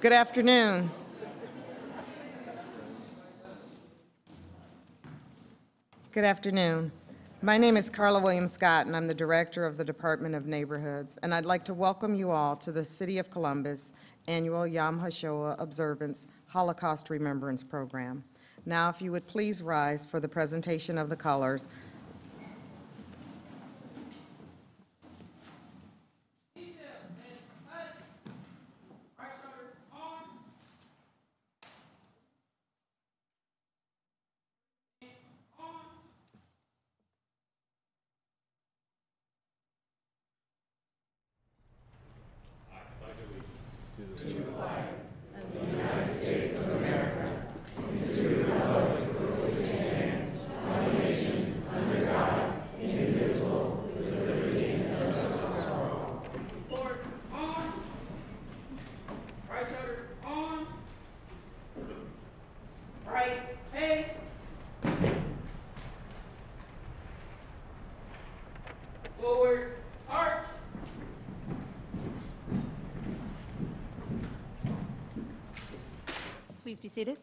Good afternoon. Good afternoon. My name is Carla Williams Scott, and I'm the Director of the Department of Neighborhoods, and I'd like to welcome you all to the City of Columbus Annual Yom HaShoah Observance Holocaust Remembrance Program. Now, if you would please rise for the presentation of the colors. Please be seated.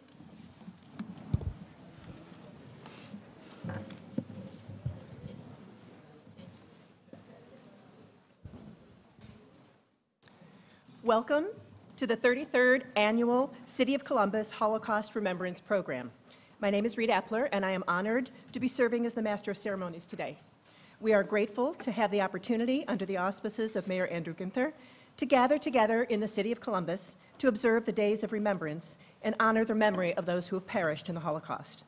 Welcome to the 33rd Annual City of Columbus Holocaust Remembrance Program. My name is Rita Epler, and I am honored to be serving as the Master of Ceremonies today. We are grateful to have the opportunity, under the auspices of Mayor Andrew Ginther, to gather together in the City of Columbus to observe the days of remembrance and honor the memory of those who have perished in the Holocaust.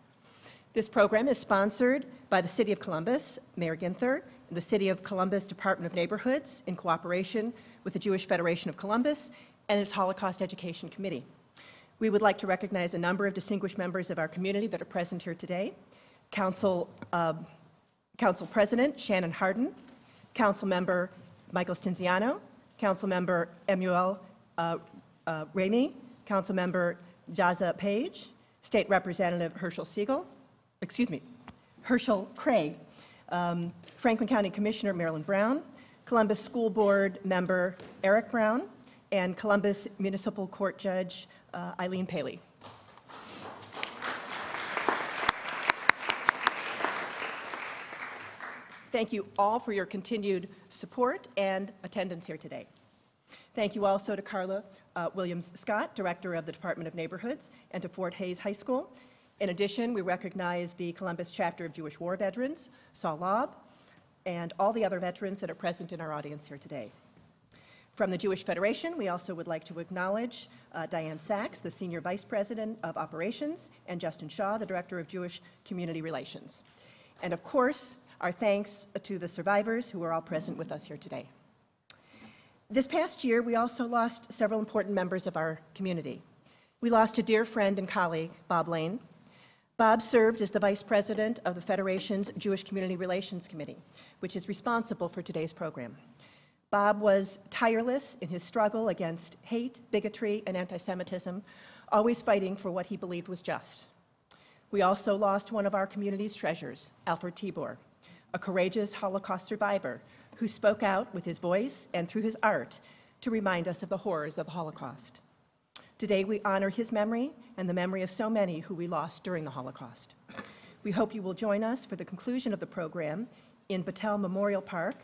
This program is sponsored by the City of Columbus, Mayor Ginther, and the City of Columbus Department of Neighborhoods in cooperation with the Jewish Federation of Columbus and its Holocaust Education Committee. We would like to recognize a number of distinguished members of our community that are present here today. Council President Shannon Hardin, Council Member Michael Stinziano, Council Member Emuel Ramey, Council Member Jaza Page, State Representative Herschel Craig, Franklin County Commissioner Marilyn Brown, Columbus School Board Member Eric Brown, and Columbus Municipal Court Judge Eileen Paley. Thank you all for your continued support and attendance here today. Thank you also to Carla Williams Scott, Director of the Department of Neighborhoods, and to Fort Hays High School. In addition, we recognize the Columbus Chapter of Jewish War Veterans, Saul Lobb, and all the other veterans that are present in our audience here today. From the Jewish Federation, we also would like to acknowledge Diane Sachs, the Senior Vice President of Operations, and Justin Shaw, the Director of Jewish Community Relations. And of course, our thanks to the survivors who are all present with us here today. This past year, we also lost several important members of our community. We lost a dear friend and colleague, Bob Lane. Bob served as the Vice President of the Federation's Jewish Community Relations Committee, which is responsible for today's program. Bob was tireless in his struggle against hate, bigotry, and anti-Semitism, always fighting for what he believed was just. We also lost one of our community's treasures, Alfred Tibor, a courageous Holocaust survivor who spoke out with his voice and through his art to remind us of the horrors of the Holocaust. Today, we honor his memory and the memory of so many who we lost during the Holocaust. We hope you will join us for the conclusion of the program in Battelle Memorial Park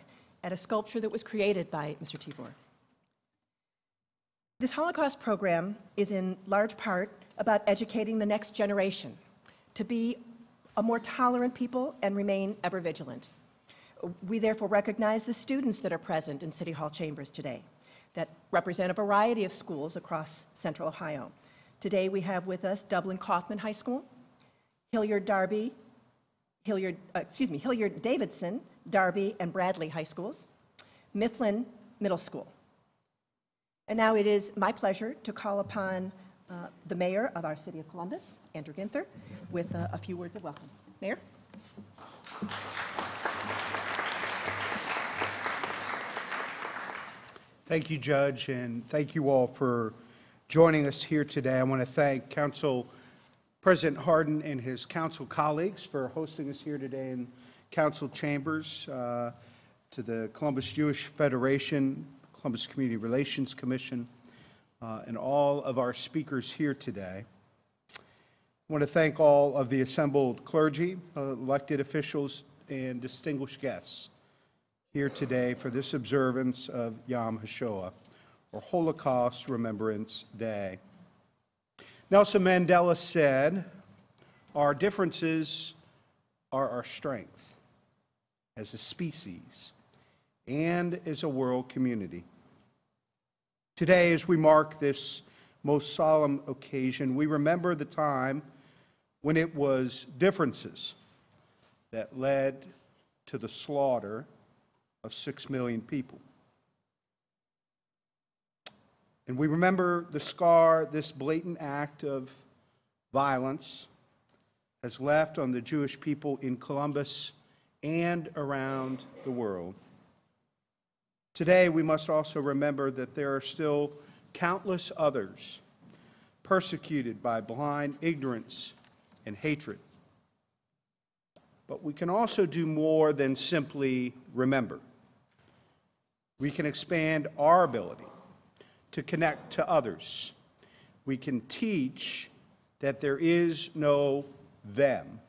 at a sculpture that was created by Mr. Tibor. This Holocaust program is in large part about educating the next generation to be a more tolerant people and remain ever vigilant. We therefore recognize the students that are present in City Hall chambers today that represent a variety of schools across Central Ohio. Today we have with us Dublin Kaufman High School, Hilliard Davidson, Darby, and Bradley High Schools, Mifflin Middle School. And now it is my pleasure to call upon the Mayor of our City of Columbus, Andrew Ginther, with a few words of welcome. Mayor? Thank you, Judge, and thank you all for joining us here today. I want to thank Council President Hardin and his council colleagues for hosting us here today in council chambers, to the Columbus Jewish Federation, Columbus Community Relations Commission, and all of our speakers here today. I want to thank all of the assembled clergy, elected officials, and distinguished guests here today for this observance of Yom HaShoah, or Holocaust Remembrance Day. Nelson Mandela said, "Our differences are our strength as a species and as a world community." Today, as we mark this most solemn occasion, we remember the time when it was differences that led to the slaughter of 6 million people. And we remember the scar this blatant act of violence has left on the Jewish people in Columbus and around the world. Today, we must also remember that there are still countless others persecuted by blind ignorance and hatred. But we can also do more than simply remember. We can expand our ability to connect to others. We can teach that there is no them.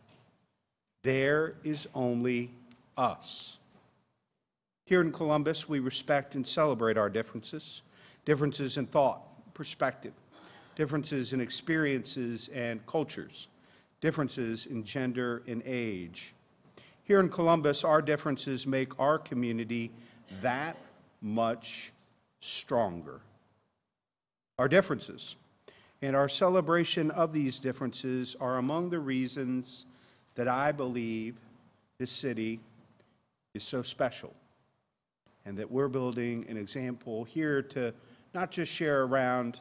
There is only us. Here in Columbus, we respect and celebrate our differences, differences in thought, perspective, differences in experiences and cultures, differences in gender and age. Here in Columbus, our differences make our community that much stronger. Our differences and our celebration of these differences are among the reasons that I believe this city is so special, and that we're building an example here to not just share around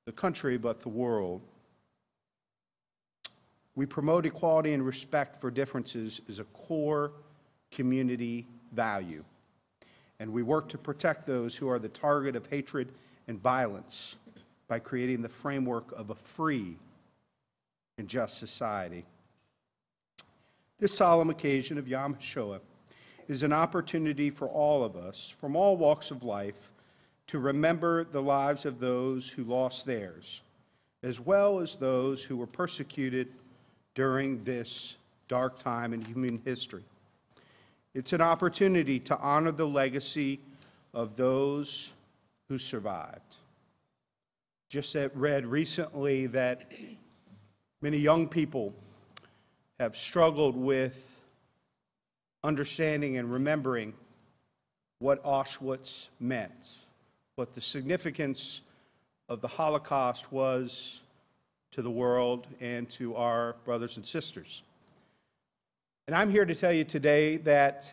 the country, but the world. We promote equality and respect for differences as a core community value, and we work to protect those who are the target of hatred and violence by creating the framework of a free and just society. This solemn occasion of Yom HaShoah is an opportunity for all of us, from all walks of life, to remember the lives of those who lost theirs, as well as those who were persecuted during this dark time in human history. It's an opportunity to honor the legacy of those who survived. Just read recently that many young people have struggled with understanding and remembering what Auschwitz meant, what the significance of the Holocaust was to the world and to our brothers and sisters. And I'm here to tell you today that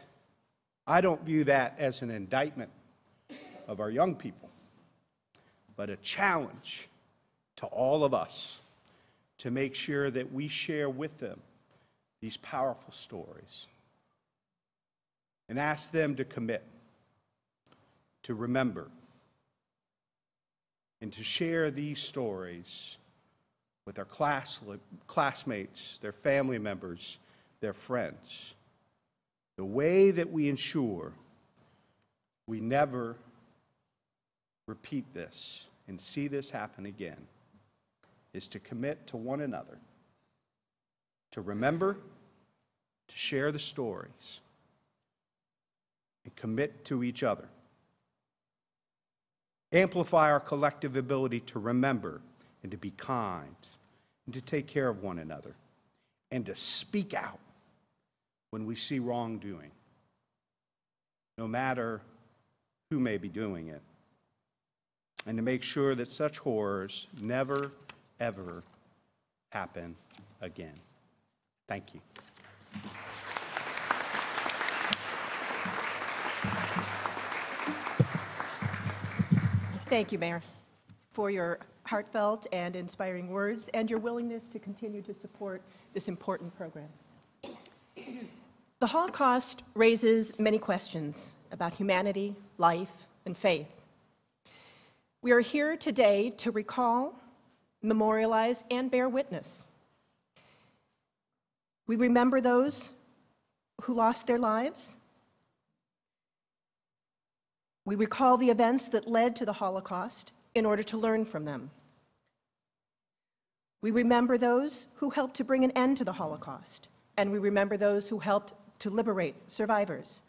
I don't view that as an indictment of our young people, but a challenge to all of us to make sure that we share with them these powerful stories and ask them to commit, to remember, and to share these stories with their classmates, their family members, their friends. The way that we ensure we never repeat this and see this happen again is to commit to one another, to remember, to share the stories, and commit to each other. Amplify our collective ability to remember and to be kind and to take care of one another and to speak out when we see wrongdoing, no matter who may be doing it, and to make sure that such horrors never, ever happen again. Thank you. Thank you, Mayor, for your heartfelt and inspiring words and your willingness to continue to support this important program. The Holocaust raises many questions about humanity, life, and faith. We are here today to recall, memorialize, and bear witness. We remember those who lost their lives. We recall the events that led to the Holocaust in order to learn from them. We remember those who helped to bring an end to the Holocaust, and we remember those who helped to liberate survivors.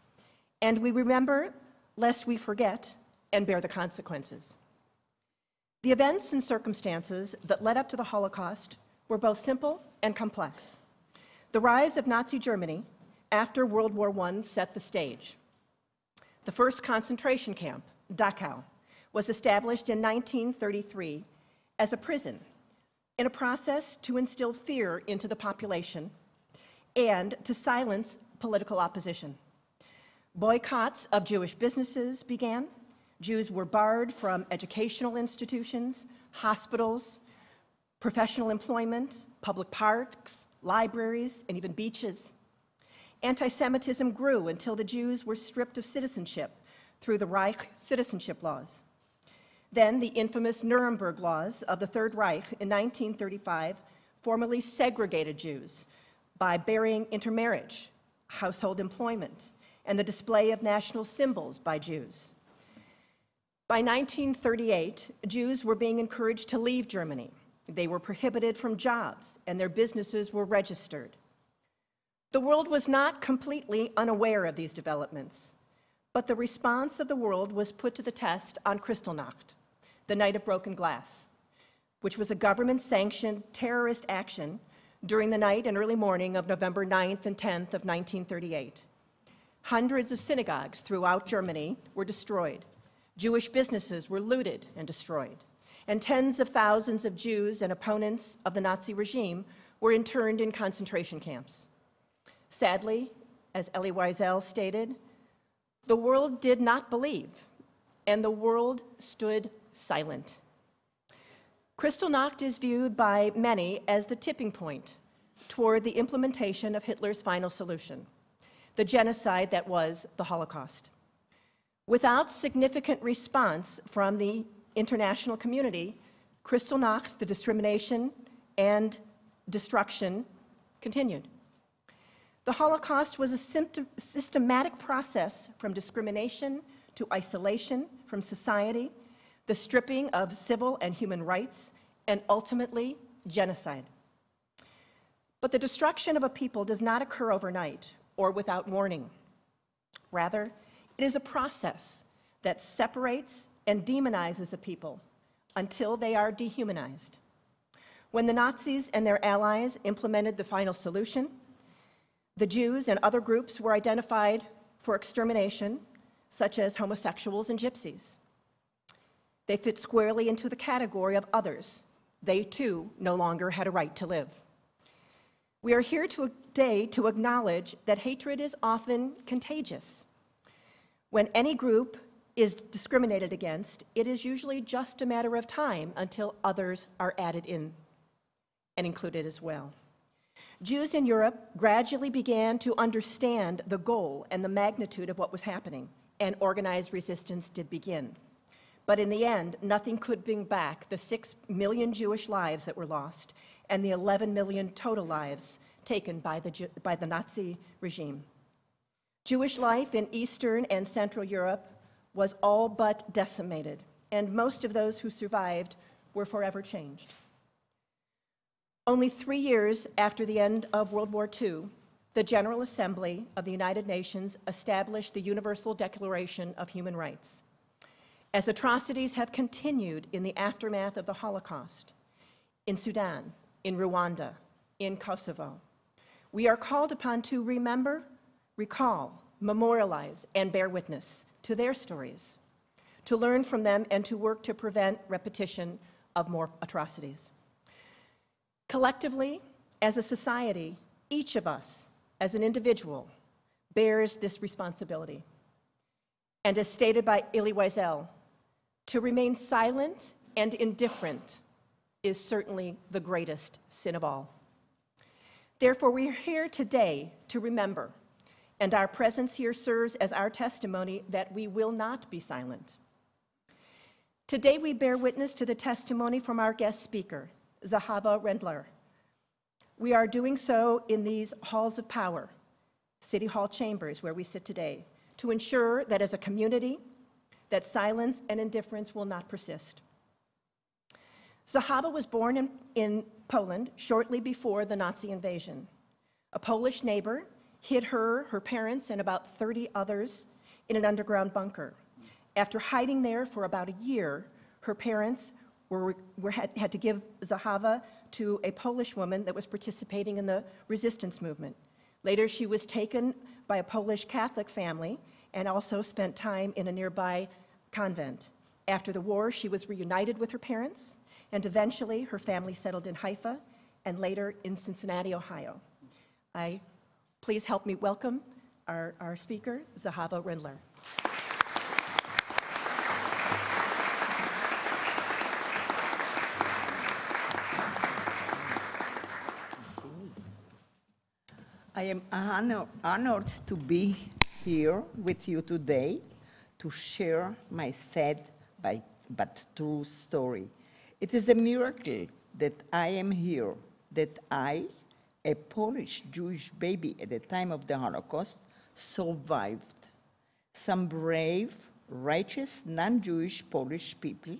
And we remember lest we forget and bear the consequences. The events and circumstances that led up to the Holocaust were both simple and complex. The rise of Nazi Germany after World War I set the stage. The first concentration camp, Dachau, was established in 1933 as a prison in a process to instill fear into the population and to silence political opposition. Boycotts of Jewish businesses began. Jews were barred from educational institutions, hospitals, professional employment, public parks, libraries, and even beaches. Anti-Semitism grew until the Jews were stripped of citizenship through the Reich citizenship laws. Then the infamous Nuremberg laws of the Third Reich in 1935 formally segregated Jews by barring intermarriage, household employment, and the display of national symbols by Jews. By 1938, Jews were being encouraged to leave Germany. They were prohibited from jobs, and their businesses were registered. The world was not completely unaware of these developments, but the response of the world was put to the test on Kristallnacht, the Night of Broken Glass, which was a government-sanctioned terrorist action during the night and early morning of November 9th and 10th of 1938. Hundreds of synagogues throughout Germany were destroyed. Jewish businesses were looted and destroyed, and tens of thousands of Jews and opponents of the Nazi regime were interned in concentration camps. Sadly, as Elie Wiesel stated, the world did not believe, and the world stood silent. Kristallnacht is viewed by many as the tipping point toward the implementation of Hitler's final solution, the genocide that was the Holocaust. Without significant response from the international community, Kristallnacht, the discrimination and destruction, continued. The Holocaust was a systematic process from discrimination to isolation from society, the stripping of civil and human rights, and ultimately, genocide. But the destruction of a people does not occur overnight or without warning. Rather, it is a process that separates and demonizes a people until they are dehumanized. When the Nazis and their allies implemented the final solution, the Jews and other groups were identified for extermination, such as homosexuals and gypsies. They fit squarely into the category of others. They, too, no longer had a right to live. We are here today to acknowledge that hatred is often contagious. When any group is discriminated against, it is usually just a matter of time until others are added in and included as well. Jews in Europe gradually began to understand the goal and the magnitude of what was happening, and organized resistance did begin. But in the end, nothing could bring back the 6 million Jewish lives that were lost and the 11 million total lives taken by the Nazi regime. Jewish life in Eastern and Central Europe was all but decimated, and most of those who survived were forever changed. Only 3 years after the end of World War II, the General Assembly of the United Nations established the Universal Declaration of Human Rights. As atrocities have continued in the aftermath of the Holocaust, in Sudan, in Rwanda, in Kosovo, we are called upon to remember, recall, memorialize, and bear witness to their stories, to learn from them, and to work to prevent repetition of more atrocities. Collectively, as a society, each of us, as an individual, bears this responsibility. And as stated by Elie Wiesel, to remain silent and indifferent is certainly the greatest sin of all. Therefore, we are here today to remember, and our presence here serves as our testimony that we will not be silent. Today, we bear witness to the testimony from our guest speaker, Zahava Rendler. We are doing so in these halls of power, City Hall chambers where we sit today, to ensure that as a community, that silence and indifference will not persist. Zahawa was born in Poland shortly before the Nazi invasion. A Polish neighbor hid her parents, and about 30 others in an underground bunker. After hiding there for about a year, her parents had to give Zahawa to a Polish woman that was participating in the resistance movement. Later, she was taken by a Polish Catholic family and also spent time in a nearby convent. After the war, she was reunited with her parents, and eventually her family settled in Haifa and later in Cincinnati, Ohio. Please help me welcome our speaker, Zahawa Rindler. I am honored to be here with you today to share my sad but true story. It is a miracle that I am here, that I, a Polish Jewish baby at the time of the Holocaust, survived. Some brave, righteous, non-Jewish Polish people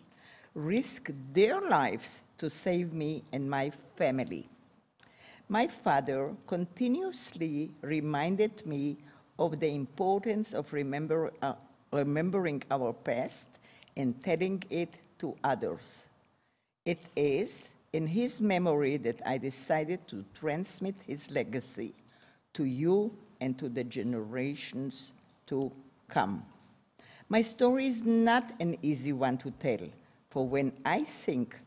risked their lives to save me and my family. My father continuously reminded me of the importance of remembering our past and telling it to others. It is in his memory that I decided to transmit his legacy to you and to the generations to come. My story is not an easy one to tell, for when I think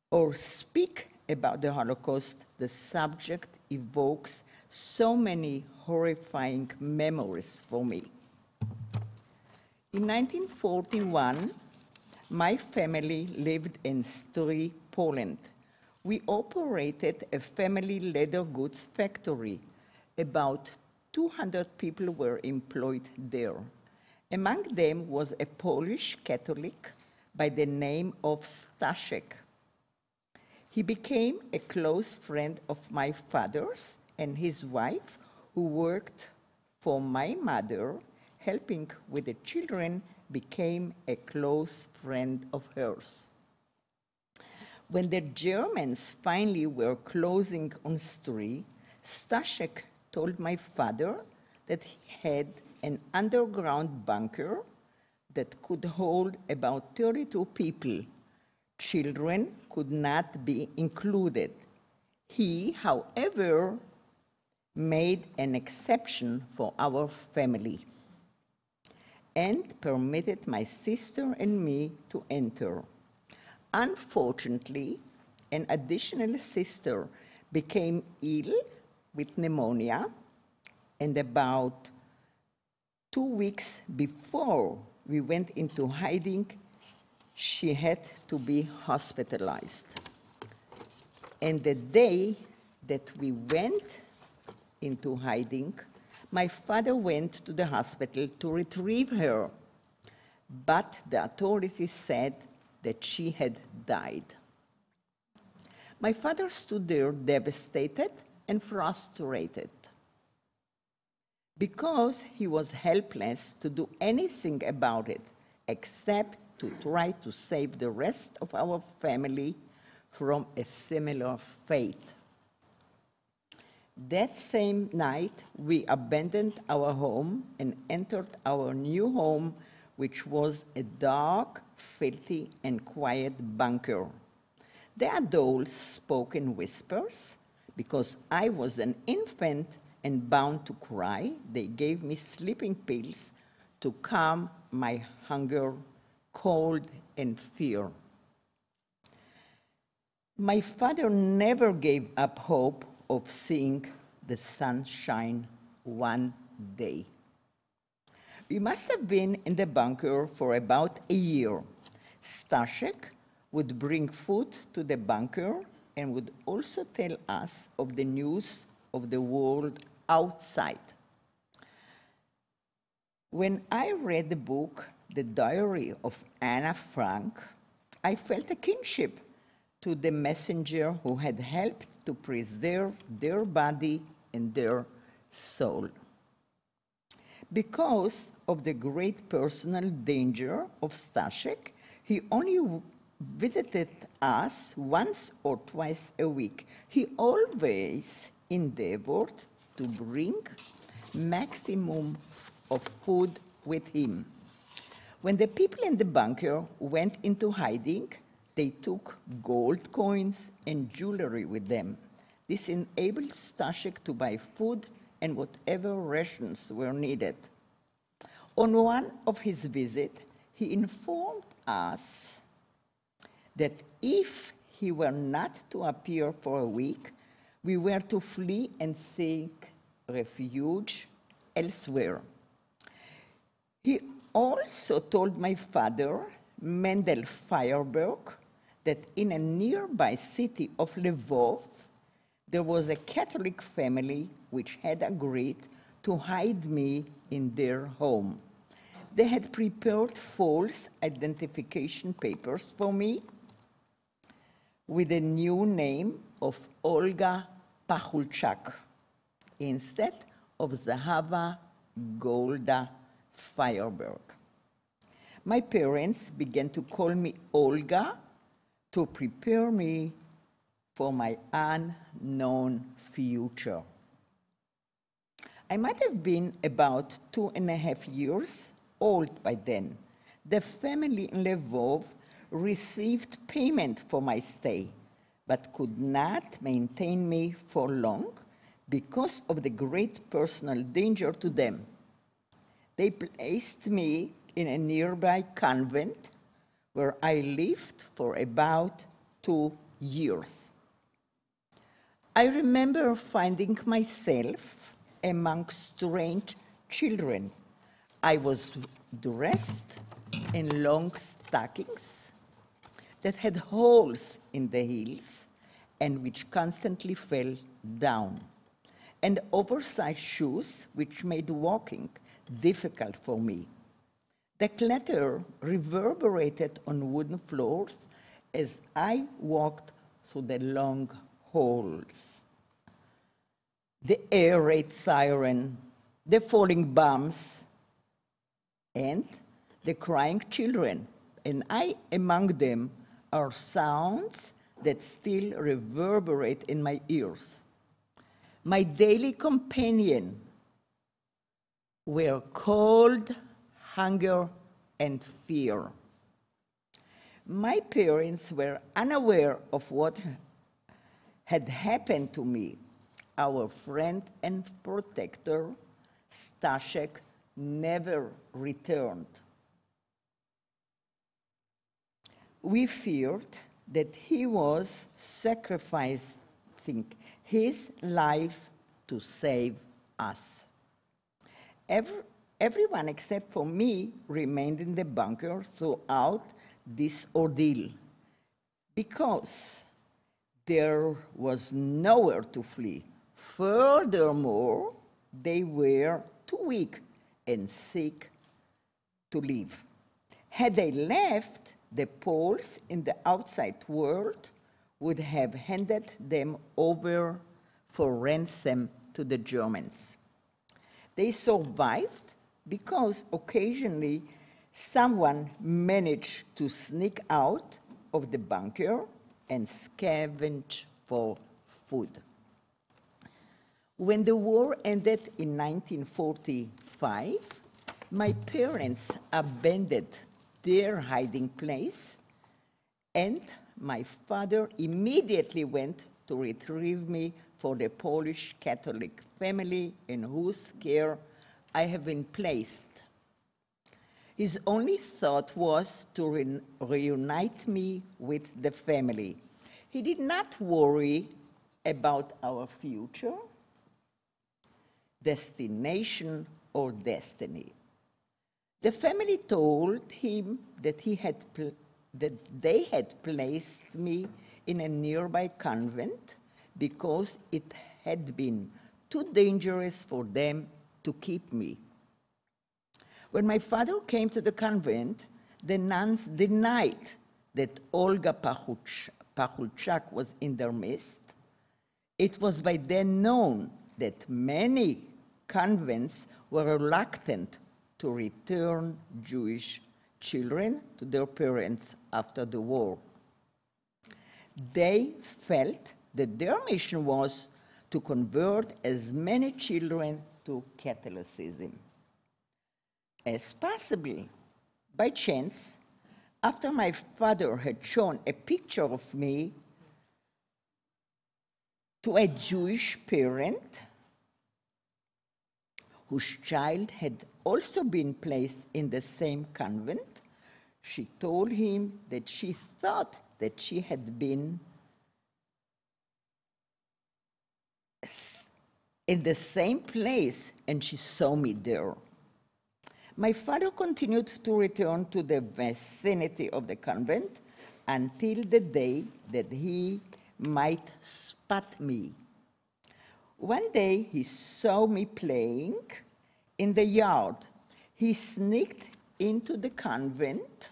or speak about the Holocaust, the subject evokes so many horrifying memories for me. In 1941, my family lived in Stry, Poland. We operated a family leather goods factory. About 200 people were employed there. Among them was a Polish Catholic by the name of Staszek. He became a close friend of my father's, and his wife, who worked for my mother, helping with the children, became a close friend of hers. When the Germans finally were closing on Stry, Staszek told my father that he had an underground bunker that could hold about 32 people. Children could not be included. He, however, made an exception for our family and permitted my sister and me to enter. Unfortunately, an additional sister became ill with pneumonia, and about 2 weeks before we went into hiding, she had to be hospitalized. And the day that we went into hiding, my father went to the hospital to retrieve her, but the authorities said that she had died. My father stood there devastated and frustrated because he was helpless to do anything about it except to try to save the rest of our family from a similar fate. That same night, we abandoned our home and entered our new home, which was a dark, filthy, and quiet bunker. The adults spoke in whispers. Because I was an infant and bound to cry, they gave me sleeping pills to calm my hunger, cold, and fear. My father never gave up hope of seeing the sunshine one day. We must have been in the bunker for about a year. Staszek would bring food to the bunker and would also tell us of the news of the world outside. When I read the book, The Diary of Anna Frank, I felt a kinship to the messenger who had helped to preserve their body and their soul. Because of the great personal danger of Staszek, he only visited us once or twice a week. He always endeavored to bring maximum of food with him. When the people in the bunker went into hiding, they took gold coins and jewelry with them. This enabled Stashek to buy food and whatever rations were needed. On one of his visits, he informed us that if he were not to appear for a week, we were to flee and seek refuge elsewhere. He also told my father, Mendel Feuerberg, that in a nearby city of Lvov, there was a Catholic family which had agreed to hide me in their home. They had prepared false identification papers for me with a new name of Olga Pachulchak instead of Zahava Golda Feuerberg. My parents began to call me Olga to prepare me for my unknown future. I might have been about 2.5 years old by then. The family in Lvov received payment for my stay, but could not maintain me for long because of the great personal danger to them. They placed me in a nearby convent where I lived for about 2 years. I remember finding myself among strange children. I was dressed in long stockings that had holes in the heels and which constantly fell down, and oversized shoes which made walking difficult for me. The clatter reverberated on wooden floors as I walked through the long halls. The air raid siren, the falling bombs, and the crying children, and I among them, are sounds that still reverberate in my ears. My daily companion were cold, hunger, and fear. My parents were unaware of what had happened to me. Our friend and protector, Stashek, never returned. We feared that he was sacrificing his life to save us. Everyone except for me remained in the bunker throughout this ordeal because there was nowhere to flee. Furthermore, they were too weak and sick to leave. Had they left, the Poles in the outside world would have handed them over for ransom to the Germans. They survived because occasionally someone managed to sneak out of the bunker and scavenge for food. When the war ended in 1945, my parents abandoned their hiding place, and my father immediately went to retrieve me for the Polish Catholic family in whose care I have been placed. His only thought was to reunite me with the family. He did not worry about our future, destination, or destiny. The family told him that they had placed me in a nearby convent because it had been too dangerous for them to keep me. When my father came to the convent, the nuns denied that Olga Pachulchak was in their midst. It was by then known that many convents were reluctant to return Jewish children to their parents after the war. They felt that their mission was to convert as many children to Catholicism as possible. By chance, after my father had shown a picture of me to a Jewish parent whose child had also been placed in the same convent, she told him that she thought that she had been in the same place and she saw me there. My father continued to return to the vicinity of the convent until the day that he might spot me. One day he saw me playing in the yard. He sneaked into the convent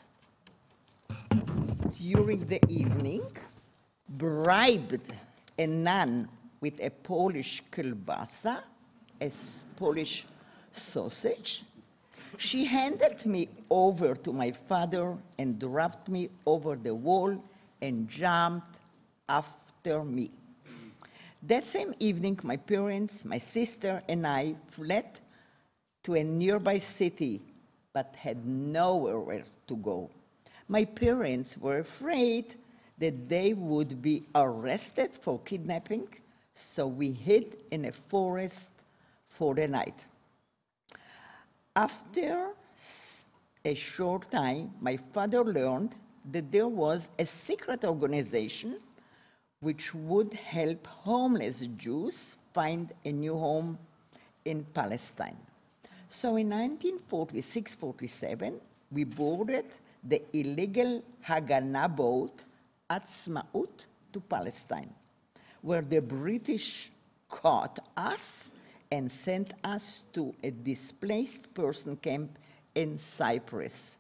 during the evening, bribed a nun with a Polish kielbasa, a Polish sausage. She handed me over to my father and dropped me over the wall and jumped after me. That same evening, my parents, my sister, and I fled to a nearby city, but had nowhere to go. My parents were afraid that they would be arrested for kidnapping, so we hid in a forest for the night. After a short time, my father learned that there was a secret organization which would help homeless Jews find a new home in Palestine. So in 1946-47, we boarded the illegal Haganah boat Atzmaut to Palestine, where the British caught us and sent us to a displaced person camp in Cyprus.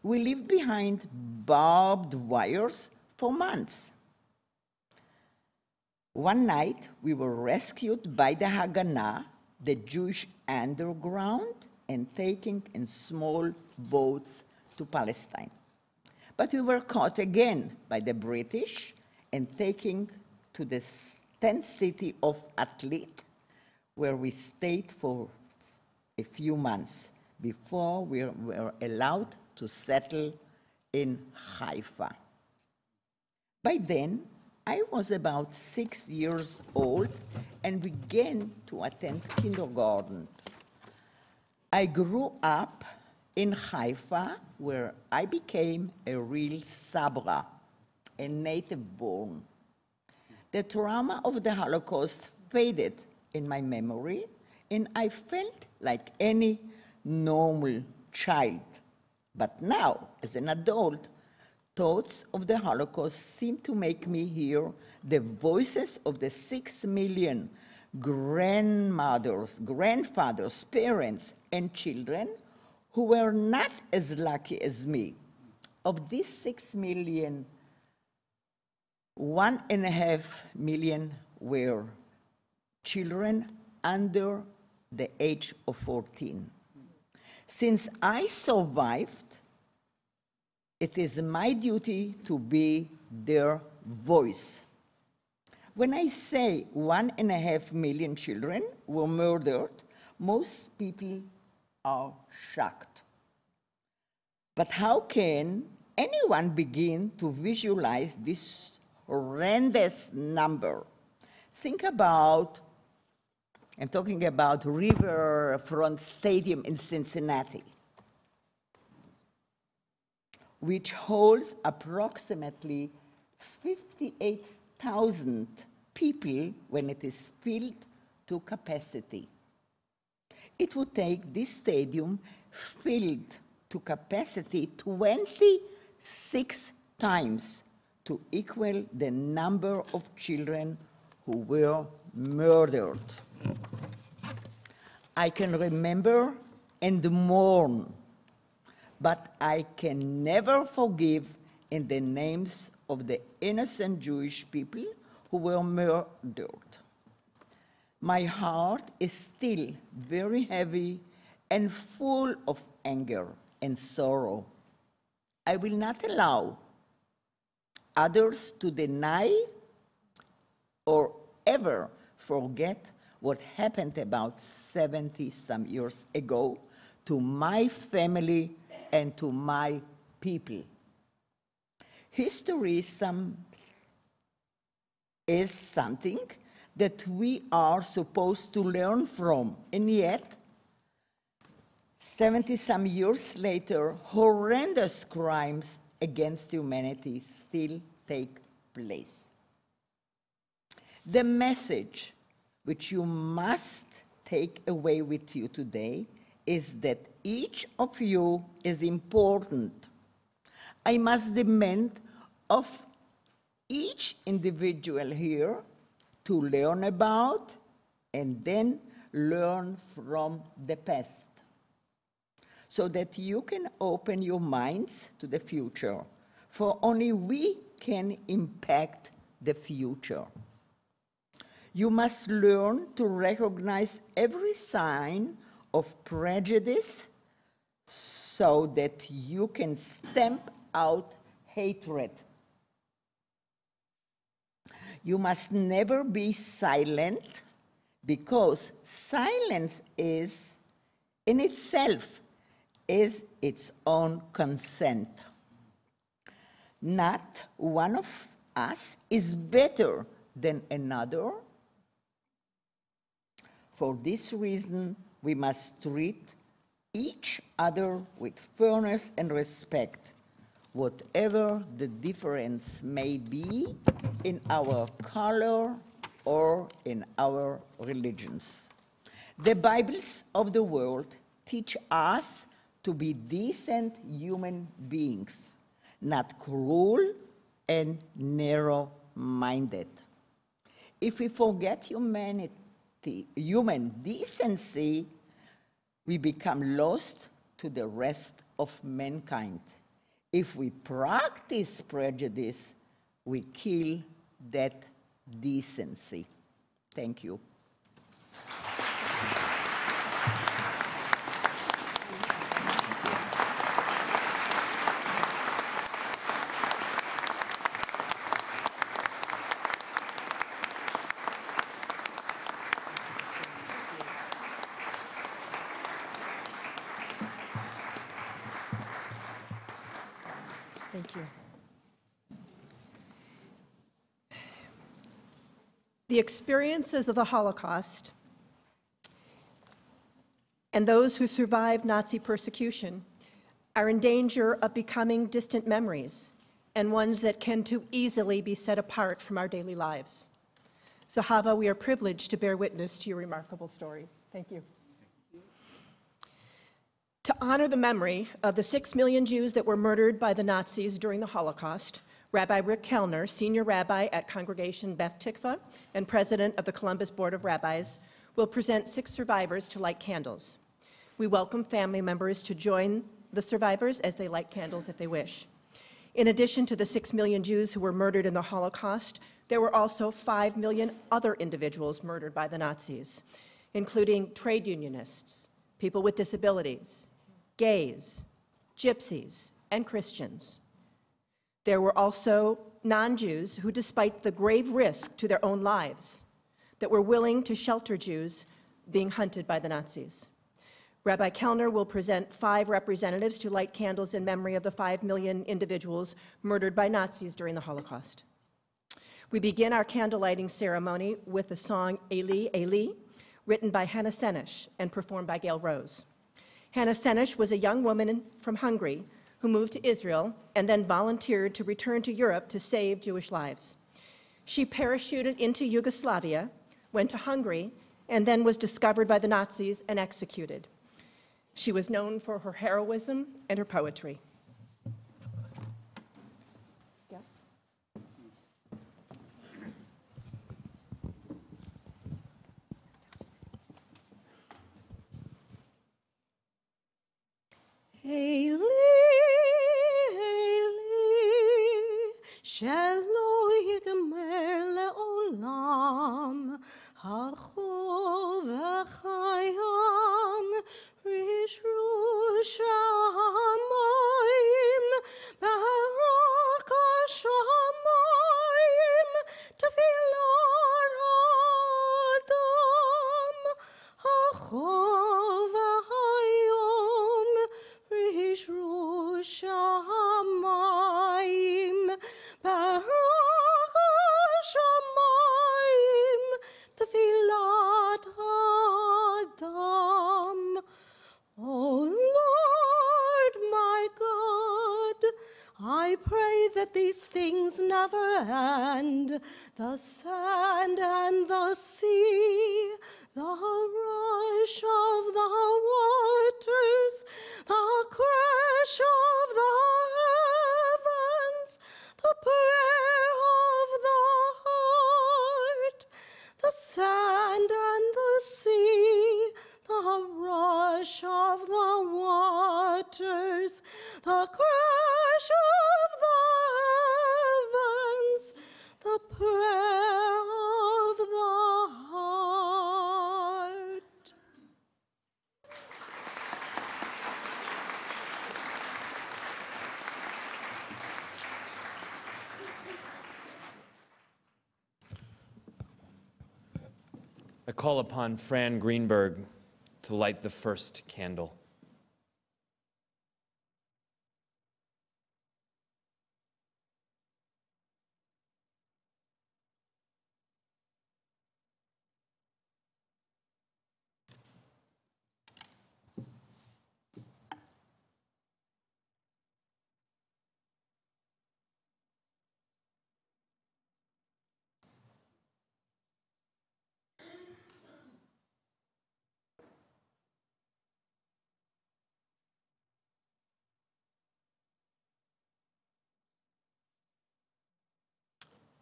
We lived behind barbed wires for months. One night, we were rescued by the Haganah, the Jewish underground, and taken in small boats to Palestine. But we were caught again by the British and taken to the tent city of Atlit, where we stayed for a few months before we were allowed to settle in Haifa. By then, I was about 6 years old and began to attend kindergarten. I grew up in Haifa, where I became a real Sabra, a native born. The trauma of the Holocaust faded in my memory, and I felt like any normal child. But now, as an adult, thoughts of the Holocaust seem to make me hear the voices of the 6 million grandmothers, grandfathers, parents, and children who were not as lucky as me. Of these 6 million, 1.5 million were children under the age of 14. Since I survived, it is my duty to be their voice. When I say 1.5 million children were murdered, most people are shocked. But how can anyone begin to visualize this horrendous number? Think about, I'm talking about Riverfront Stadium in Cincinnati, which holds approximately 58,000 people when it is filled to capacity. It would take this stadium filled to capacity 26 times to equal the number of children who were murdered. I can remember and mourn, but I can never forgive in the names of the innocent Jewish people who were murdered. My heart is still very heavy and full of anger and sorrow. I will not allow others to deny or ever forget what happened about 70-some years ago to my family and to my people. History is something that we are supposed to learn from, and yet, 70-some years later, horrendous crimes against humanity still take place. The message which you must take away with you today is that each of you is important. I must demand of each individual here to learn about and then learn from the past, so that you can open your minds to the future, for only we can impact the future. You must learn to recognize every sign of prejudice so that you can stamp out hatred. You must never be silent, because silence is, in itself, is its own consent. Not one of us is better than another. For this reason, we must treat each other with fairness and respect, whatever the difference may be in our color or in our religions. The Bibles of the world teach us to be decent human beings, not cruel and narrow-minded. If we forget human decency, we become lost to the rest of mankind. If we practice prejudice, we kill that decency. Thank you. Thank you. The experiences of the Holocaust and those who survived Nazi persecution are in danger of becoming distant memories and ones that can too easily be set apart from our daily lives. Zahava, we are privileged to bear witness to your remarkable story. Thank you. To honor the memory of the 6 million Jews that were murdered by the Nazis during the Holocaust, Rabbi Rick Kellner, senior rabbi at Congregation Beth Tikva and president of the Columbus Board of Rabbis, will present 6 survivors to light candles. We welcome family members to join the survivors as they light candles if they wish. In addition to the 6 million Jews who were murdered in the Holocaust, there were also 5 million other individuals murdered by the Nazis, including trade unionists, people with disabilities, gays, gypsies, and Christians. There were also non-Jews who, despite the grave risk to their own lives, that were willing to shelter Jews being hunted by the Nazis. Rabbi Kellner will present 5 representatives to light candles in memory of the 5 million individuals murdered by Nazis during the Holocaust. We begin our candle lighting ceremony with the song Eli, Eli, written by Hannah Senesh and performed by Gail Rose. Hannah Senesh was a young woman from Hungary who moved to Israel and then volunteered to return to Europe to save Jewish lives. She parachuted into Yugoslavia, went to Hungary, and then was discovered by the Nazis and executed. She was known for her heroism and her poetry. Eli, Eli, shelo yigmer leolam, hachov v'chayam, rishrush ha'amayim, barak ha'shamayim. Shamayim, Baruch Shamayim, Tefilat Adam. O Lord, my God, I pray that these things never end. The sand and the sea, the rush of the waters, the crash of the heavens, the prayer of the heart, the sand and the sea, the rush of the waters, the crash of the heavens, the prayer of the heart. I call upon Fran Greenberg to light the first candle.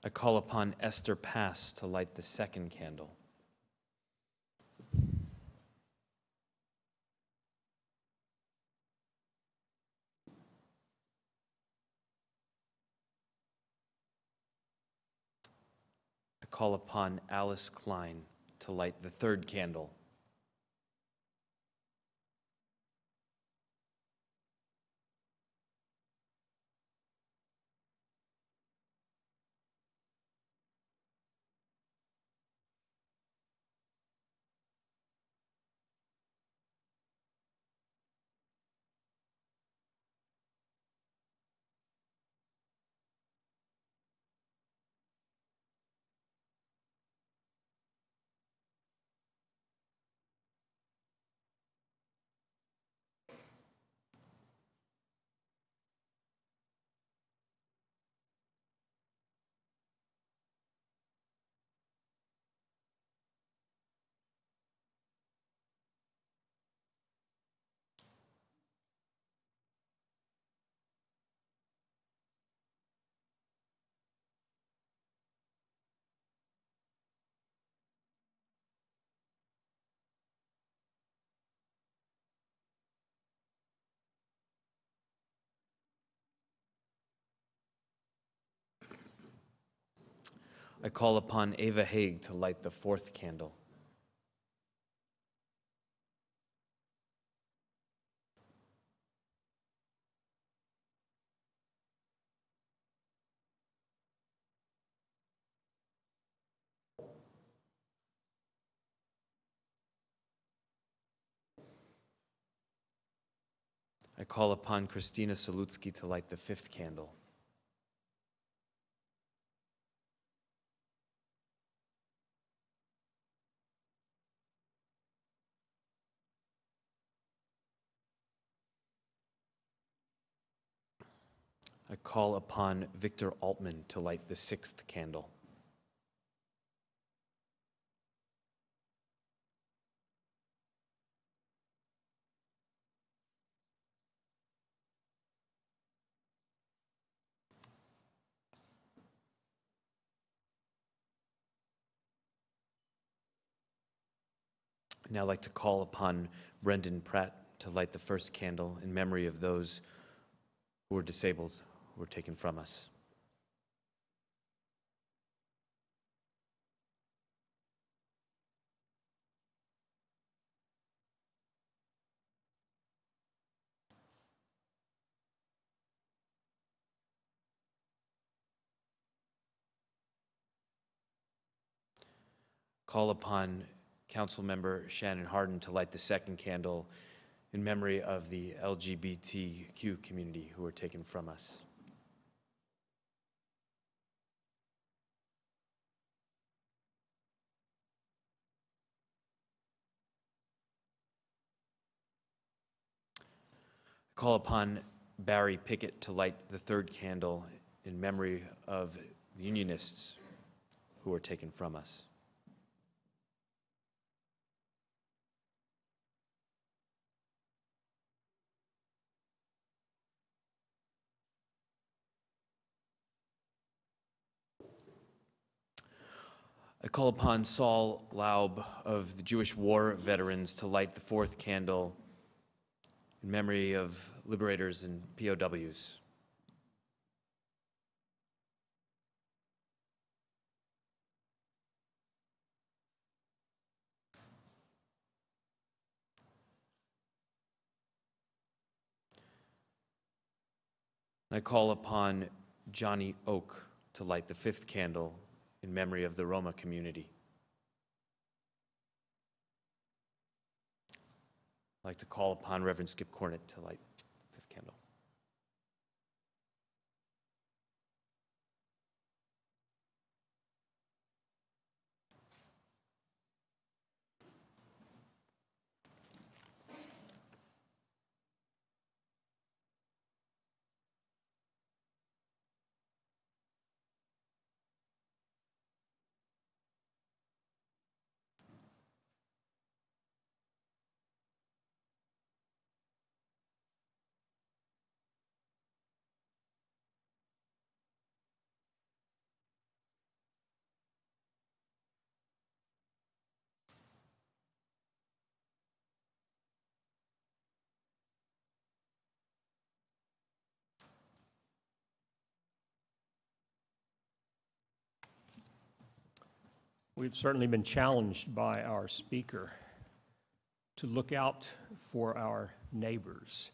I call upon Esther Pass to light the second candle. I call upon Alice Klein to light the third candle. I call upon Ava Haig to light the fourth candle. I call upon Christina Salutsky to light the fifth candle. I call upon Victor Altman to light the sixth candle. I'd now like to call upon Brendan Pratt to light the first candle in memory of those who were disabled, who were taken from us. Call upon Councilmember Shannon Hardin to light the second candle in memory of the LGBTQ community who were taken from us. I call upon Barry Pickett to light the third candle in memory of the Unionists who were taken from us. I call upon Saul Laub of the Jewish War Veterans to light the fourth candle in memory of liberators and POWs. I call upon Johnny Oak to light the fifth candle in memory of the Roma community. I'd like to call upon Reverend Skip Cornett to light the fifth candle. We've certainly been challenged by our speaker to look out for our neighbors,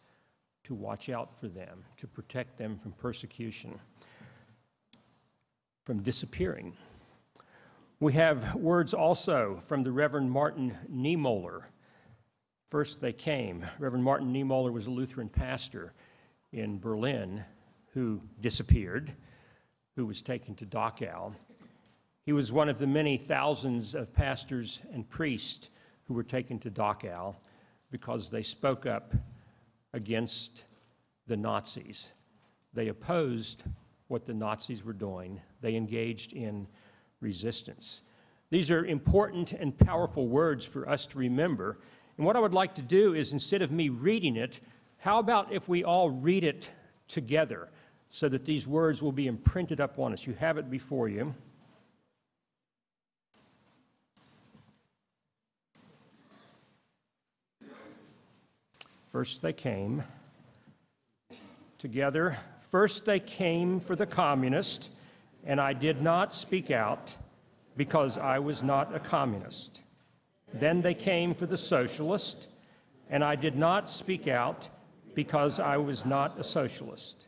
to watch out for them, to protect them from persecution, from disappearing. We have words also from the Reverend Martin Niemoller. First they came. Reverend Martin Niemoller was a Lutheran pastor in Berlin who disappeared, who was taken to Dachau. He was one of the many thousands of pastors and priests who were taken to Dachau because they spoke up against the Nazis. They opposed what the Nazis were doing. They engaged in resistance. These are important and powerful words for us to remember. And what I would like to do is, instead of me reading it, how about if we all read it together so that these words will be imprinted upon us? You have it before you. First they came together. First they came for the communist, and I did not speak out because I was not a communist. Then they came for the socialist, and I did not speak out because I was not a socialist.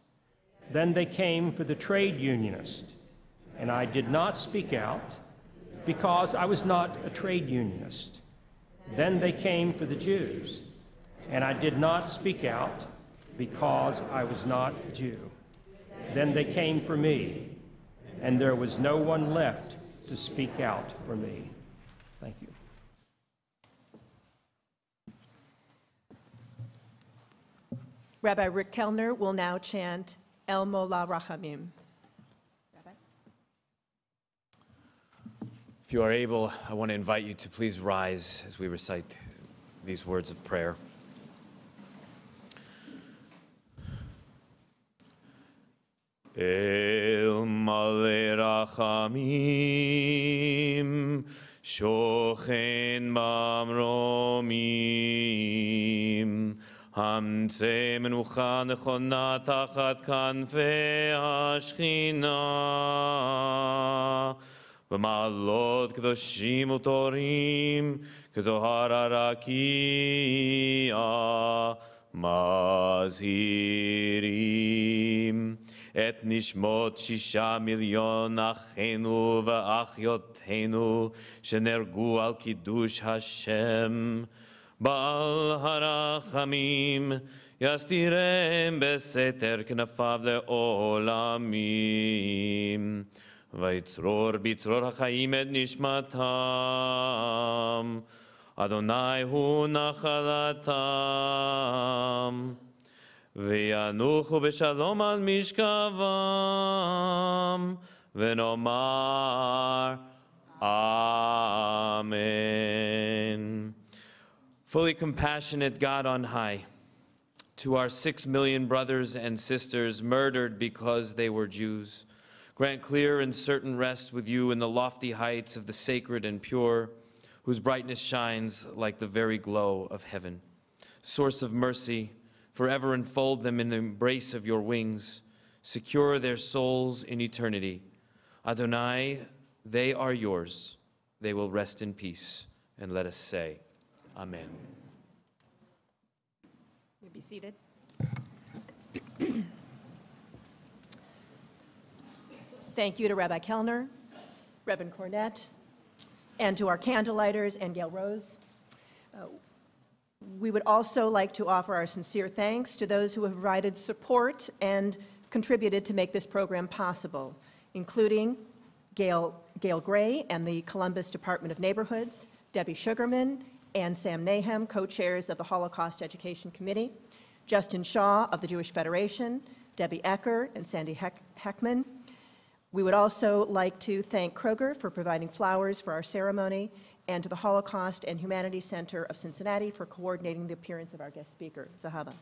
Then they came for the trade unionist, and I did not speak out because I was not a trade unionist. Then they came for the Jews, and I did not speak out because I was not a Jew. Then they came for me, and there was no one left to speak out for me. Thank you. Rabbi Rick Kellner will now chant El Mola Rachamim. If you are able, I want to invite you to please rise as we recite these words of prayer. El Malei Rachamim, Shochen Bamromim, Hamtzei Menucha Nechona Tachat Kanfei HaShechina, V'malot Kedoshim Utorim, Kezohar HaRakia, Mazhirim. Et nishmot 6 מיליון אחינו ואחיותינו שנהרגו על קידוש השם בעל הרחמים, יסתירם בסתר כנפיו לעולמים, ויצרור בצרור החיים את נשמתם. אדוני הוא נחלתם, וינוחו בשלום על משכבם, ונאמר Amen. Fully compassionate God on high, to our 6 million brothers and sisters murdered because they were Jews, grant clear and certain rest with you in the lofty heights of the sacred and pure, whose brightness shines like the very glow of heaven. Source of mercy, forever enfold them in the embrace of your wings. Secure their souls in eternity. Adonai, they are yours. They will rest in peace. And let us say, Amen. You be seated. Thank you to Rabbi Kellner, Reverend Cornett, and to our candlelighters and Gail Rose. We would also like to offer our sincere thanks to those who have provided support and contributed to make this program possible, including Gail Gray and the Columbus Department of Neighborhoods, Debbie Sugarman and Sam Nahem, co-chairs of the Holocaust Education Committee, Justin Shaw of the Jewish Federation, Debbie Ecker and Sandy Heckman. We would also like to thank Kroger for providing flowers for our ceremony, and to the Holocaust and Humanities Center of Cincinnati for coordinating the appearance of our guest speaker, Zahava.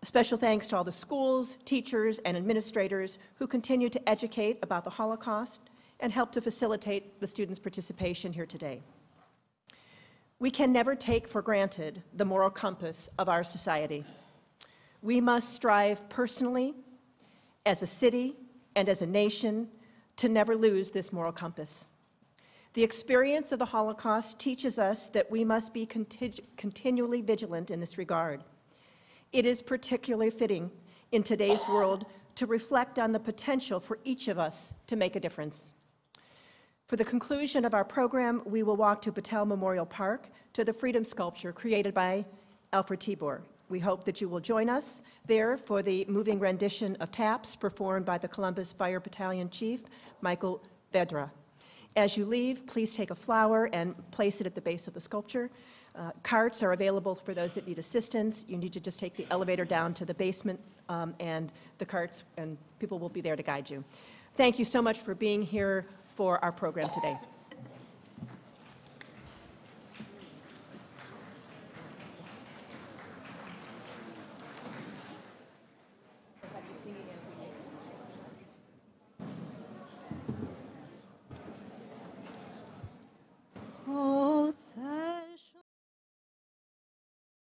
A special thanks to all the schools, teachers, and administrators who continue to educate about the Holocaust and help to facilitate the students' participation here today. We can never take for granted the moral compass of our society. We must strive personally, as a city, and as a nation, to never lose this moral compass. The experience of the Holocaust teaches us that we must be continually vigilant in this regard. It is particularly fitting in today's world to reflect on the potential for each of us to make a difference. For the conclusion of our program, we will walk to Battelle Memorial Park to the Freedom Sculpture created by Alfred Tibor. We hope that you will join us there for the moving rendition of Taps performed by the Columbus Fire Battalion Chief, Michael Vedra. As you leave, please take a flower and place it at the base of the sculpture. Carts are available for those that need assistance. You need to just take the elevator down to the basement, and the carts and people will be there to guide you. Thank you so much for being here for our program today.